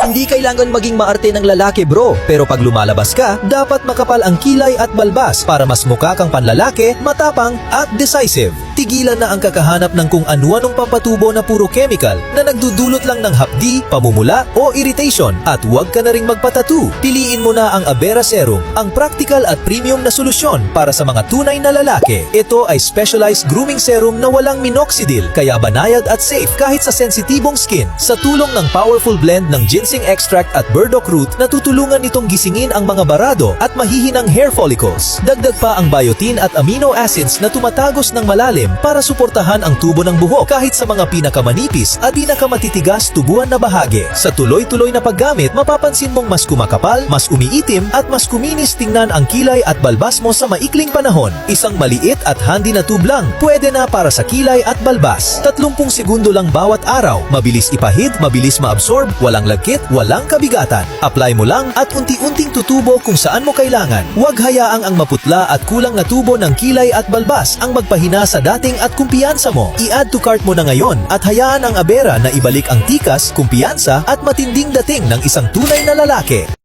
Hindi kailangan maging maarte ng lalaki bro, pero pag lumalabas ka, dapat makapal ang kilay at balbas para mas mukha kang panlalaki, matapang at decisive. Tigilan na ang kakahanap ng kung ano-anong pampatubo na puro chemical na nagdudulot lang ng hapdi, pamumula o irritation, at huwag ka na ring magpatattoo. Piliin mo na ang Avera Serum, ang practical at premium na solusyon para sa mga tunay na lalaki. Ito ay specialized grooming serum na walang minoxidil, kaya banayad at safe kahit sa sensitibong skin. Sa tulong ng powerful blend ng ginseng extract at burdock root, natutulungan nitong gisingin ang mga barado at mahihinang hair follicles. Dagdag pa ang biotin at amino acids na tumatagos ng malalim para suportahan ang tubo ng buhok kahit sa mga pinakamanipis at pinakamatitigas tubuan na bahagi. Sa tuloy-tuloy na paggamit, mapapansin mong mas kumakapal, mas umiitim at mas kuminis tingnan ang kilay at balbas mo sa maikling panahon. Isang maliit at handy na tube lang, pwede na para sa kilay at balbas. 30 segundo lang bawat araw, mabilis ipahid, mabilis maabsorb, walang lagkit, walang kabigatan. Apply mo lang at unti-unting tutubo kung saan mo kailangan. Huwag hayaang ang maputla at kulang na tubo ng kilay at balbas ang magpahina sa dating at kumpiyansa mo. I-add to cart mo na ngayon at hayaan ang Avera na ibalik ang tikas, kumpiyansa at matinding dating ng isang tunay na lalaki.